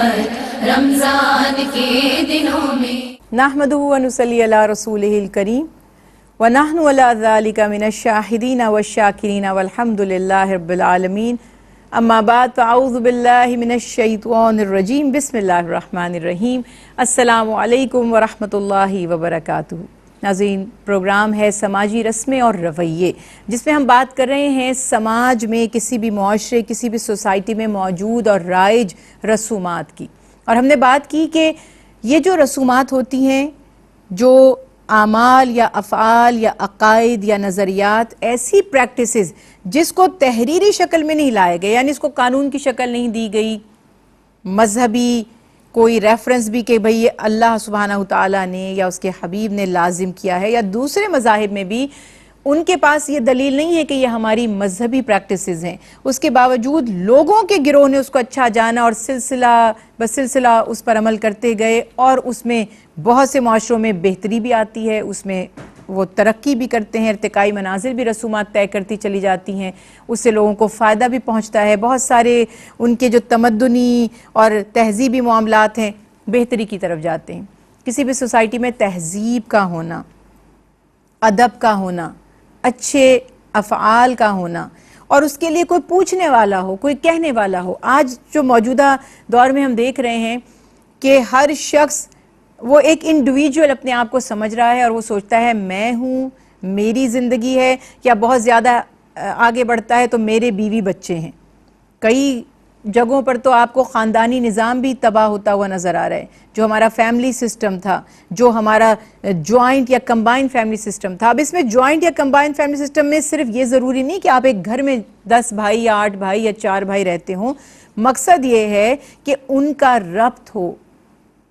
رحمت رمضان کے دنوں میں. نحمدہ و نصلی علی رسولہ الکریم ونحن علی ذالک من الشاہدین والشاکرین والحمد للہ رب العالمین. اما بعد فاعوذ باللہ من الشیطان الرجیم. بسم اللہ الرحمن الرحیم. السلام علیکم ورحمۃ اللہ وبرکاتہ. ناظرین، پروگرام ہے سماجی رسمیں اور رویے، جس میں ہم بات کر رہے ہیں سماج میں، کسی بھی معاشرے، کسی بھی سوسائٹی میں موجود اور رائج رسومات کی. اور ہم نے بات کی کہ یہ جو رسومات ہوتی ہیں، جو اعمال یا افعال یا عقائد یا نظریات، ایسی پریکٹسز جس کو تحریری شکل میں نہیں لائے گئے، یعنی اس کو قانون کی شکل نہیں دی گئی، مذہبی کوئی ریفرنس بھی کہ بھئی یہ اللہ سبحانہ تعالیٰ نے یا اس کے حبیب نے لازم کیا ہے، یا دوسرے مذاہب میں بھی ان کے پاس یہ دلیل نہیں ہے کہ یہ ہماری مذہبی پریکٹسز ہیں، اس کے باوجود لوگوں کے گروہ نے اس کو اچھا جانا اور سلسلہ بسلسلہ اس پر عمل کرتے گئے، اور اس میں بہت سے معاشروں میں بہتری بھی آتی ہے، اس میں وہ ترقی بھی کرتے ہیں، ارتقائی منازل بھی رسومات طے کرتی چلی جاتی ہیں، اس سے لوگوں کو فائدہ بھی پہنچتا ہے، بہت سارے ان کے جو تمدنی اور تہذیبی معاملات ہیں بہتری کی طرف جاتے ہیں. کسی بھی سوسائٹی میں تہذیب کا ہونا، ادب کا ہونا، اچھے افعال کا ہونا، اور اس کے لیے کوئی پوچھنے والا ہو، کوئی کہنے والا ہو. آج جو موجودہ دور میں ہم دیکھ رہے ہیں کہ ہر شخص وہ ایک انڈیویجول اپنے آپ کو سمجھ رہا ہے، اور وہ سوچتا ہے میں ہوں، میری زندگی ہے، یا بہت زیادہ آگے بڑھتا ہے تو میرے بیوی بچے ہیں. کئی جگہوں پر تو آپ کو خاندانی نظام بھی تباہ ہوتا ہوا نظر آ رہا ہے. جو ہمارا فیملی سسٹم تھا، جو ہمارا جوائنٹ یا کمبائن فیملی سسٹم تھا، اب اس میں جوائنٹ یا کمبائن فیملی سسٹم میں صرف یہ ضروری نہیں کہ آپ ایک گھر میں 10 بھائی یا 8 بھائی یا 4 بھائی رہتے ہوں. مقصد یہ ہے کہ ان کا ربط ہو،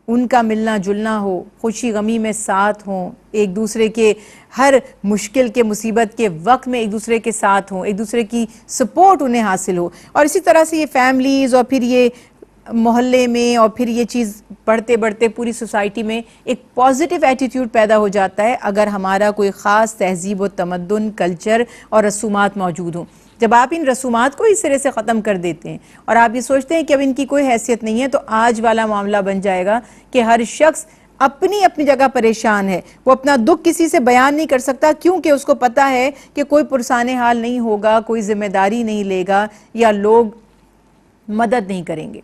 ان کا ملنا جلنا ہو، خوشی غمی میں ساتھ ہوں، ایک دوسرے کے ہر مشکل کے مصیبت کے وقت میں ایک دوسرے کے ساتھ ہوں، ایک دوسرے کی سپورٹ انہیں حاصل ہو. اور اسی طرح سے یہ فیملیز اور پھر یہ محلے میں اور پھر یہ چیز بڑھتے بڑھتے پوری سوسائٹی میں ایک پازیٹیو ایٹیٹیوڈ پیدا ہو جاتا ہے اگر ہمارا کوئی خاص تہذیب و تمدن، کلچر اور رسومات موجود ہوں. جب آپ ان رسومات کو اس طرح سے ختم کر دیتے ہیں اور آپ یہ سوچتے ہیں کہ اب ان کی کوئی حیثیت نہیں ہے، تو آج والا معاملہ بن جائے گا کہ ہر شخص اپنی جگہ پریشان ہے. وہ اپنا دکھ کسی سے بیان نہیں کر سکتا، کیونکہ اس کو پتا ہے کہ کوئی پرسان حال نہیں ہوگا، کوئی ذمہ داری نہیں لے گا، یا لوگ مدد نہیں کریں گے.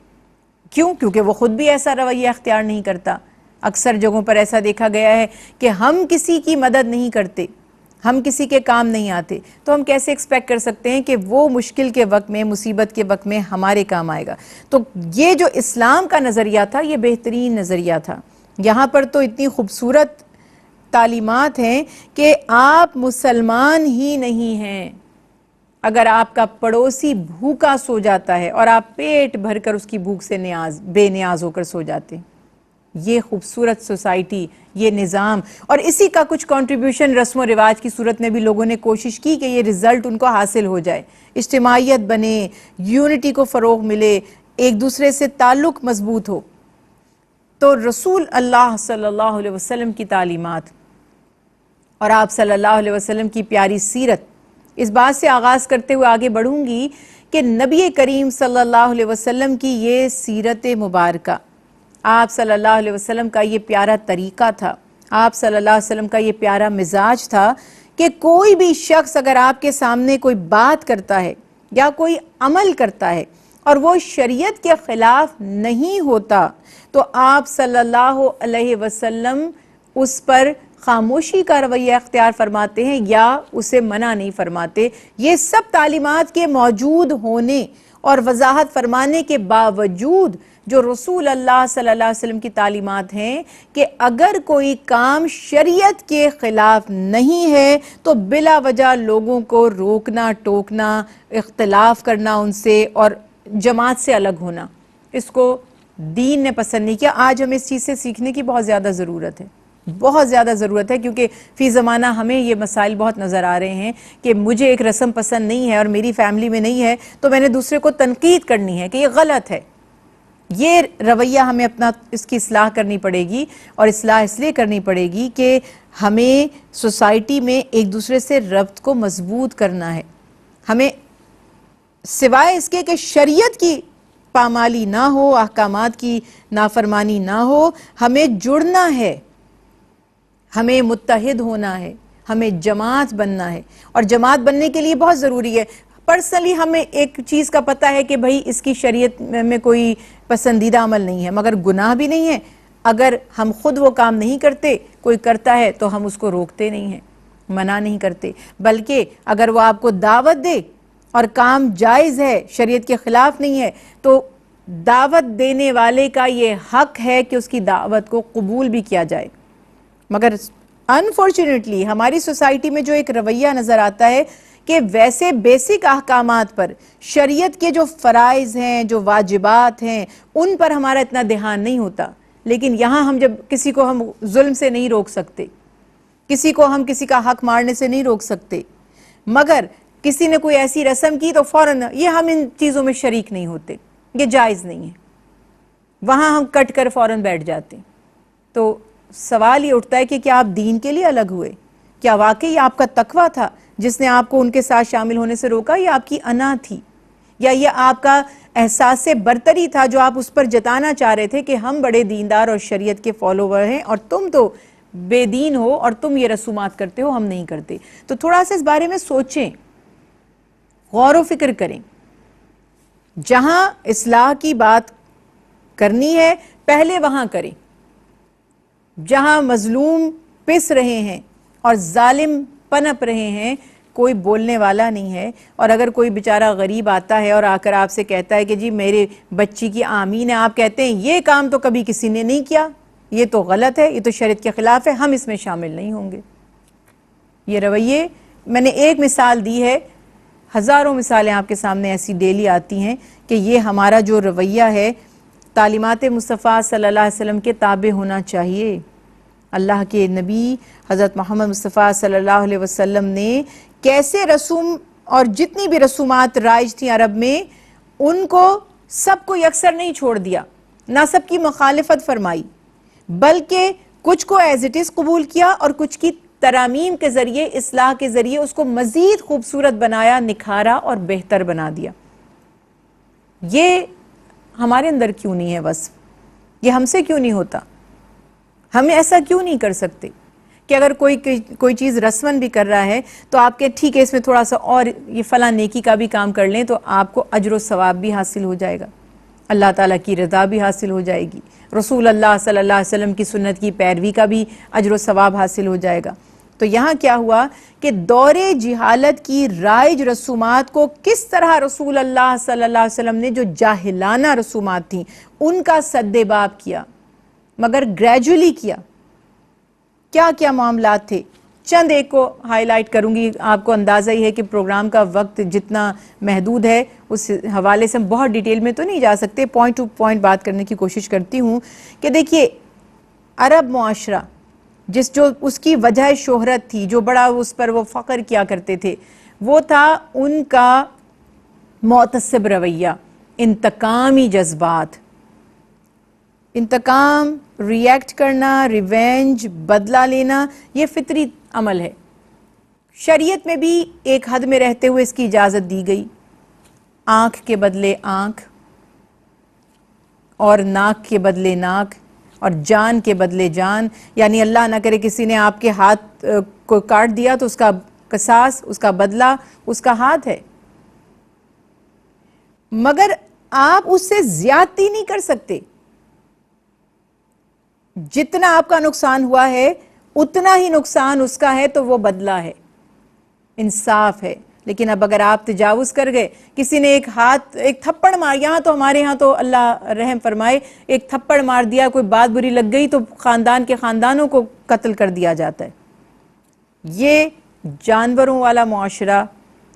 کیونکہ وہ خود بھی ایسا رویہ اختیار نہیں کرتا. اکثر جگہوں پر ایسا دیکھا گیا ہے کہ ہم کسی کی مدد نہیں کرتے، ہم کسی کے کام نہیں آتے، تو ہم کیسے ایکسپیکٹ کر سکتے ہیں کہ وہ مشکل کے وقت میں، مصیبت کے وقت میں ہمارے کام آئے گا. تو یہ جو اسلام کا نظریہ تھا، یہ بہترین نظریہ تھا. یہاں پر تو اتنی خوبصورت تعلیمات ہیں کہ آپ مسلمان ہی نہیں ہیں اگر آپ کا پڑوسی بھوکا سو جاتا ہے اور آپ پیٹ بھر کر اس کی بھوک سے بے نیاز ہو کر سو جاتے ہیں. یہ خوبصورت سوسائٹی، یہ نظام، اور اسی کا کچھ کنٹریبیوشن رسم و رواج کی صورت میں بھی لوگوں نے کوشش کی کہ یہ رزلٹ ان کو حاصل ہو جائے، اجتماعیت بنے، یونٹی کو فروغ ملے، ایک دوسرے سے تعلق مضبوط ہو. تو رسول اللہ صلی اللہ علیہ وسلم کی تعلیمات اور آپ صلی اللہ علیہ وسلم کی پیاری سیرت، اس بات سے آغاز کرتے ہوئے آگے بڑھوں گی کہ نبی کریم صلی اللہ علیہ وسلم کی یہ سیرت مبارکہ، آپ صلی اللہ علیہ وسلم کا یہ پیارا طریقہ تھا، آپ صلی اللہ علیہ وسلم کا یہ پیارا مزاج تھا کہ کوئی بھی شخص اگر آپ کے سامنے کوئی بات کرتا ہے یا کوئی عمل کرتا ہے اور وہ شریعت کے خلاف نہیں ہوتا، تو آپ صلی اللہ علیہ وسلم اس پر خاموشی کا رویہ اختیار فرماتے ہیں یا اسے منع نہیں فرماتے. یہ سب تعلیمات کے موجود ہونے اور وضاحت فرمانے کے باوجود جو رسول اللہ صلی اللہ علیہ وسلم کی تعلیمات ہیں کہ اگر کوئی کام شریعت کے خلاف نہیں ہے تو بلا وجہ لوگوں کو روکنا، ٹوکنا، اختلاف کرنا ان سے اور جماعت سے الگ ہونا، اس کو دین نے پسند نہیں کیا. آج ہمیں اس چیز سے سیکھنے کی بہت زیادہ ضرورت ہے، بہت زیادہ ضرورت ہے، کیونکہ فی زمانہ ہمیں یہ مسائل بہت نظر آ رہے ہیں کہ مجھے ایک رسم پسند نہیں ہے اور میری فیملی میں نہیں ہے تو میں نے دوسرے کو تنقید کرنی ہے کہ یہ غلط ہے. یہ رویہ ہمیں اپنا اس کی اصلاح کرنی پڑے گی، اور اصلاح اس لیے کرنی پڑے گی کہ ہمیں سوسائٹی میں ایک دوسرے سے ربط کو مضبوط کرنا ہے. ہمیں سوائے اس کے کہ شریعت کی پامالی نہ ہو، احکامات کی نافرمانی نہ ہو. ہمیں جڑنا ہے، ہمیں متحد ہونا ہے، ہمیں جماعت بننا ہے. اور جماعت بننے کے لیے بہت ضروری ہے، پرسنلی ہمیں ایک چیز کا پتہ ہے کہ بھائی اس کی شریعت میں کوئی پسندیدہ عمل نہیں ہے، مگر گناہ بھی نہیں ہے. اگر ہم خود وہ کام نہیں کرتے، کوئی کرتا ہے تو ہم اس کو روکتے نہیں ہیں، منع نہیں کرتے، بلکہ اگر وہ آپ کو دعوت دے اور کام جائز ہے، شریعت کے خلاف نہیں ہے، تو دعوت دینے والے کا یہ حق ہے کہ اس کی دعوت کو قبول بھی کیا جائے. مگر انفارچونیٹلی ہماری سوسائٹی میں جو ایک رویہ نظر آتا ہے کہ ویسے بیسک احکامات پر، شریعت کے جو فرائض ہیں، جو واجبات ہیں، ان پر ہمارا اتنا دھیان نہیں ہوتا. لیکن یہاں ہم جب کسی کو ہم ظلم سے نہیں روک سکتے، کسی کو ہم کسی کا حق مارنے سے نہیں روک سکتے، مگر کسی نے کوئی ایسی رسم کی تو فوراً یہ ہم ان چیزوں میں شریک نہیں ہوتے، یہ جائز نہیں ہے، وہاں ہم کٹ کر فوراً بیٹھ جاتے. تو سوال یہ اٹھتا ہے کہ کیا آپ دین کے لیے الگ ہوئے؟ کیا واقعی آپ کا تقویٰ تھا جس نے آپ کو ان کے ساتھ شامل ہونے سے روکا، یا آپ کی انا تھی، یا یہ آپ کا احساس برتری تھا جو آپ اس پر جتانا چاہ رہے تھے کہ ہم بڑے دیندار اور شریعت کے فالوور ہیں اور تم تو بے دین ہو اور تم یہ رسومات کرتے ہو، ہم نہیں کرتے. تو تھوڑا سا اس بارے میں سوچیں، غور و فکر کریں. جہاں اصلاح کی بات کرنی ہے پہلے وہاں کریں. جہاں مظلوم پس رہے ہیں اور ظالم پنپ رہے ہیں، کوئی بولنے والا نہیں ہے. اور اگر کوئی بیچارہ غریب آتا ہے اور آ کر آپ سے کہتا ہے کہ جی میرے بچی کی آمین ہے، آپ کہتے ہیں یہ کام تو کبھی کسی نے نہیں کیا، یہ تو غلط ہے، یہ تو شریعت کے خلاف ہے، ہم اس میں شامل نہیں ہوں گے. یہ رویے، میں نے ایک مثال دی ہے، ہزاروں مثالیں آپ کے سامنے ایسی ڈیلی آتی ہیں کہ یہ ہمارا جو رویہ ہے تعلیمات مصطفیٰ صلی اللہ علیہ وسلم کے تابع ہونا چاہیے. اللہ کے نبی حضرت محمد مصطفیٰ صلی اللہ علیہ وسلم نے کیسے رسوم اور جتنی بھی رسومات رائج تھیں عرب میں، ان کو سب کو یکسر نہیں چھوڑ دیا، نہ سب کی مخالفت فرمائی، بلکہ کچھ کو ایز اٹ از قبول کیا اور کچھ کی ترامیم کے ذریعے، اصلاح کے ذریعے اس کو مزید خوبصورت بنایا، نکھارا اور بہتر بنا دیا. یہ ہمارے اندر کیوں نہیں ہے وصف؟ یہ ہم سے کیوں نہیں ہوتا؟ ہم ایسا کیوں نہیں کر سکتے کہ اگر کوئی چیز رسمن بھی کر رہا ہے تو آپ کے ٹھیک ہے اس میں تھوڑا سا اور یہ فلاں نیکی کا بھی کام کر لیں تو آپ کو اجر و ثواب بھی حاصل ہو جائے گا، اللہ تعالیٰ کی رضا بھی حاصل ہو جائے گی، رسول اللہ صلی اللہ علیہ وسلم کی سنت کی پیروی کا بھی اجر و ثواب حاصل ہو جائے گا. تو یہاں کیا ہوا کہ دور جہالت کی رائج رسومات کو کس طرح رسول اللہ صلی اللہ علیہ وسلم نے جو جاہلانہ رسومات تھیں ان کا سد باب کیا، مگر گریجولی کیا. کیا کیا معاملات تھے؟ چند ایک کو ہائی لائٹ کروں گی. آپ کو اندازہ ہی ہے کہ پروگرام کا وقت جتنا محدود ہے اس حوالے سے ہم بہت ڈیٹیل میں تو نہیں جا سکتے، پوائنٹ ٹو پوائنٹ بات کرنے کی کوشش کرتی ہوں. کہ دیکھیے عرب معاشرہ جو اس کی وجہ شہرت تھی، جو بڑا اس پر وہ فخر کیا کرتے تھے، وہ تھا ان کا معتصب رویہ، انتقامی جذبات، انتقام، ریئیکٹ کرنا، ریونج، بدلہ لینا، یہ فطری عمل ہے. شریعت میں بھی ایک حد میں رہتے ہوئے اس کی اجازت دی گئی. آنکھ کے بدلے آنکھ، اور ناک کے بدلے ناک، اور جان کے بدلے جان. یعنی اللہ نہ کرے کسی نے آپ کے ہاتھ کو کاٹ دیا تو اس کا قصاص، اس کا بدلہ اس کا ہاتھ ہے، مگر آپ اس سے زیادتی نہیں کر سکتے. جتنا آپ کا نقصان ہوا ہے اتنا ہی نقصان اس کا ہے، تو وہ بدلہ ہے، انصاف ہے. لیکن اب اگر آپ تجاوز کر گئے، کسی نے ایک تھپڑ مار، یہاں تو ہمارے ہاں تو اللہ رحم فرمائے، ایک تھپڑ مار دیا، کوئی بات بری لگ گئی تو خاندان کے خاندانوں کو قتل کر دیا جاتا ہے. یہ جانوروں والا معاشرہ،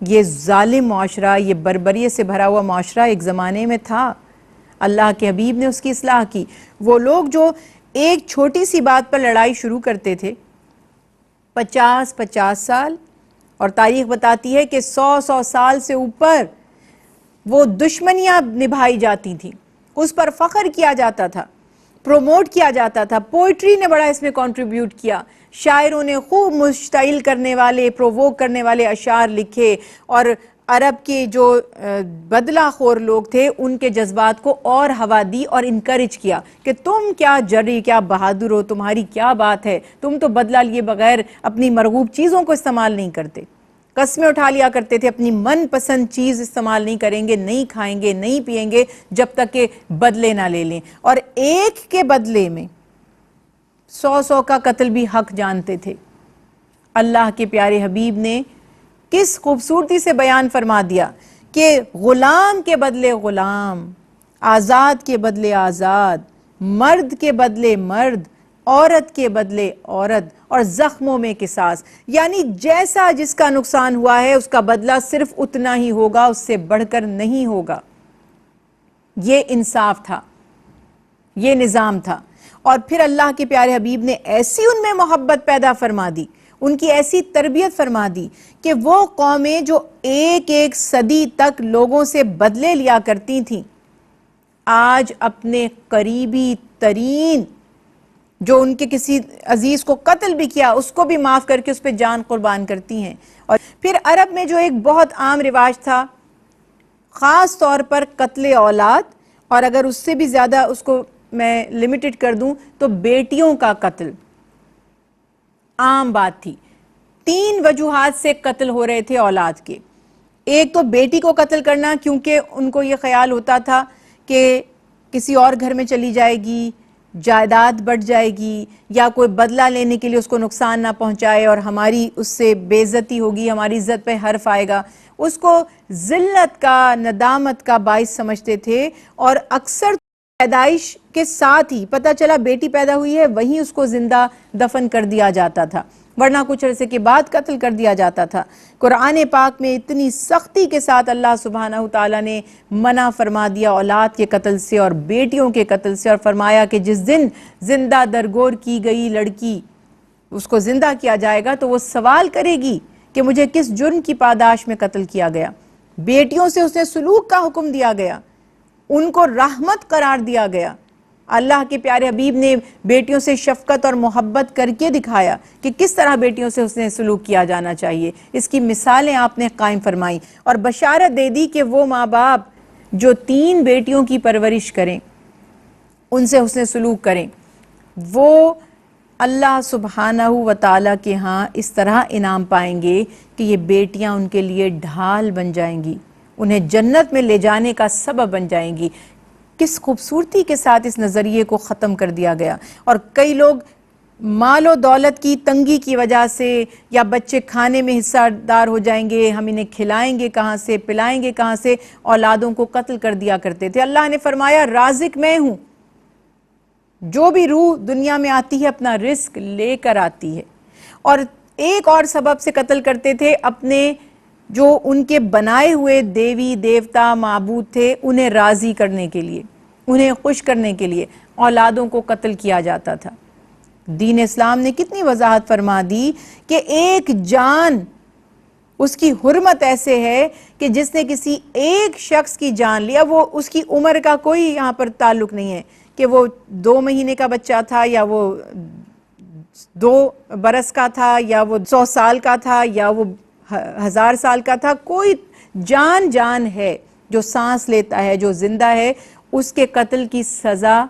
یہ ظالم معاشرہ، یہ بربریت سے بھرا ہوا معاشرہ ایک زمانے میں تھا. اللہ کے حبیب نے اس کی اصلاح کی. وہ لوگ جو ایک چھوٹی سی بات پر لڑائی شروع کرتے تھے، 50 سال، اور تاریخ بتاتی ہے کہ 100 سال سے اوپر وہ دشمنیاں نبھائی جاتی تھیں، اس پر فخر کیا جاتا تھا، پروموٹ کیا جاتا تھا. پوئٹری نے بڑا اس میں کنٹریبیوٹ کیا، شاعروں نے خوب مشتعل کرنے والے، پروووک کرنے والے اشعار لکھے، اور عرب کے جو بدلہ خور لوگ تھے ان کے جذبات کو اور ہوا دی اور انکریج کیا کہ تم کیا جری، کیا بہادر ہو، تمہاری کیا بات ہے، تم تو بدلہ لیے بغیر اپنی مرغوب چیزوں کو استعمال نہیں کرتے، قسمیں اٹھا لیا کرتے تھے اپنی من پسند چیز استعمال نہیں کریں گے، نہیں کھائیں گے، نہیں پئیں گے جب تک کہ بدلے نہ لے لیں، اور ایک کے بدلے میں 100 کا قتل بھی حق جانتے تھے۔ اللہ کے پیارے حبیب نے کس خوبصورتی سے بیان فرما دیا کہ غلام کے بدلے غلام، آزاد کے بدلے آزاد، مرد کے بدلے مرد، عورت کے بدلے عورت، اور زخموں میں قصاص، یعنی جیسا جس کا نقصان ہوا ہے اس کا بدلہ صرف اتنا ہی ہوگا، اس سے بڑھ کر نہیں ہوگا۔ یہ انصاف تھا، یہ نظام تھا۔ اور پھر اللہ کے پیارے حبیب نے ایسی ان میں محبت پیدا فرما دی، ان کی ایسی تربیت فرما دی کہ وہ قومیں جو ایک ایک صدی تک لوگوں سے بدلے لیا کرتی تھیں، آج اپنے قریبی ترین جو ان کے کسی عزیز کو قتل بھی کیا اس کو بھی معاف کر کے اس پہ جان قربان کرتی ہیں۔ اور پھر عرب میں جو ایک بہت عام رواج تھا، خاص طور پر قتل اولاد، اور اگر اس سے بھی زیادہ اس کو میں لمیٹڈ کر دوں تو بیٹیوں کا قتل عام بات تھی۔ 3 وجوہات سے قتل ہو رہے تھے اولاد کے۔ ایک تو بیٹی کو قتل کرنا، کیونکہ ان کو یہ خیال ہوتا تھا کہ کسی اور گھر میں چلی جائے گی، جائیداد بڑھ جائے گی، یا کوئی بدلہ لینے کے لیے اس کو نقصان نہ پہنچائے اور ہماری اس سے بے عزتی ہوگی، ہماری عزت پہ حرف آئے گا، اس کو ذلت کا، ندامت کا باعث سمجھتے تھے۔ اور اکثر پیدائش کے ساتھ ہی پتہ چلا بیٹی پیدا ہوئی ہے، وہیں اس کو زندہ دفن کر دیا جاتا تھا، ورنہ کچھ عرصے کے بعد قتل کر دیا جاتا تھا۔ قرآن پاک میں اتنی سختی کے ساتھ اللہ سبحانہ تعالیٰ نے منع فرما دیا اولاد کے قتل سے اور بیٹیوں کے قتل سے، اور فرمایا کہ جس دن زندہ درگور کی گئی لڑکی اس کو زندہ کیا جائے گا تو وہ سوال کرے گی کہ مجھے کس جرم کی پاداش میں قتل کیا گیا۔ بیٹیوں سے اس نے سلوک کا حکم دیا گیا، ان کو رحمت قرار دیا گیا۔ اللہ کے پیارے حبیب نے بیٹیوں سے شفقت اور محبت کر کے دکھایا کہ کس طرح بیٹیوں سے اس نے سلوک کیا جانا چاہیے، اس کی مثالیں آپ نے قائم فرمائی، اور بشارت دے دی کہ وہ ماں باپ جو 3 بیٹیوں کی پرورش کریں، ان سے حسن سلوک کریں، وہ اللہ سبحانہ و تعالیٰ کے ہاں اس طرح انعام پائیں گے کہ یہ بیٹیاں ان کے لیے ڈھال بن جائیں گی، انہیں جنت میں لے جانے کا سبب بن جائیں گی۔ کس خوبصورتی کے ساتھ اس نظریے کو ختم کر دیا گیا۔ اور کئی لوگ مال و دولت کی تنگی کی وجہ سے، یا بچے کھانے میں حصہ دار ہو جائیں گے، ہم انہیں کھلائیں گے کہاں سے، پلائیں گے کہاں سے، اولادوں کو قتل کر دیا کرتے تھے۔ اللہ نے فرمایا رازق میں ہوں، جو بھی روح دنیا میں آتی ہے اپنا رزق لے کر آتی ہے۔ اور ایک اور سبب سے قتل کرتے تھے، اپنے جو ان کے بنائے ہوئے دیوی دیوتا معبود تھے انہیں راضی کرنے کے لیے، انہیں خوش کرنے کے لیے اولادوں کو قتل کیا جاتا تھا۔ دین اسلام نے کتنی وضاحت فرما دی کہ ایک جان، اس کی حرمت ایسے ہے کہ جس نے کسی ایک شخص کی جان لیا، وہ اس کی عمر کا کوئی یہاں پر تعلق نہیں ہے کہ وہ 2 مہینے کا بچہ تھا، یا وہ 2 برس کا تھا، یا وہ 100 سال کا تھا، یا وہ 1000 سال کا تھا۔ کوئی جان ہے، جو سانس لیتا ہے، جو زندہ ہے، اس کے قتل کی سزا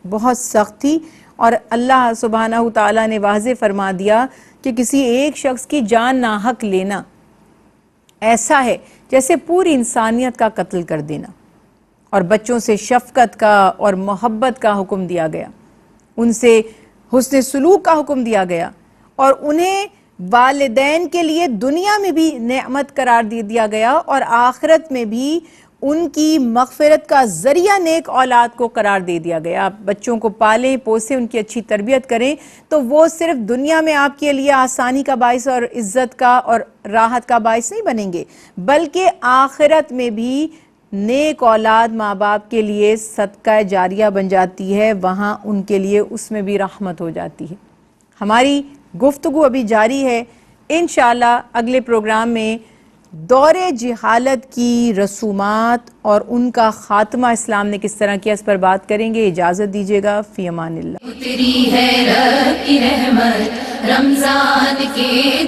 بہت سخت تھی۔ اور اللہ سبحانہ تعالیٰ نے واضح فرما دیا کہ کسی ایک شخص کی جان ناحق لینا ایسا ہے جیسے پوری انسانیت کا قتل کر دینا۔ اور بچوں سے شفقت کا اور محبت کا حکم دیا گیا، ان سے حسن سلوک کا حکم دیا گیا، اور انہیں والدین کے لیے دنیا میں بھی نعمت قرار دیا گیا، اور آخرت میں بھی ان کی مغفرت کا ذریعہ نیک اولاد کو قرار دے دیا گیا۔ آپ بچوں کو پالیں پوسیں، ان کی اچھی تربیت کریں تو وہ صرف دنیا میں آپ کے لیے آسانی کا باعث اور عزت کا اور راحت کا باعث نہیں بنیں گے، بلکہ آخرت میں بھی نیک اولاد ماں باپ کے لیے صدقہ جاریہ بن جاتی ہے، وہاں ان کے لیے اس میں بھی رحمت ہو جاتی ہے۔ ہماری گفتگو ابھی جاری ہے، انشاءاللہ اگلے پروگرام میں دور جہالت کی رسومات اور ان کا خاتمہ اسلام نے کس طرح کیا، اس پر بات کریں گے۔ اجازت دیجیے گا، فی امان اللہ۔ اتری ہے رب کی رحمت رمضان کے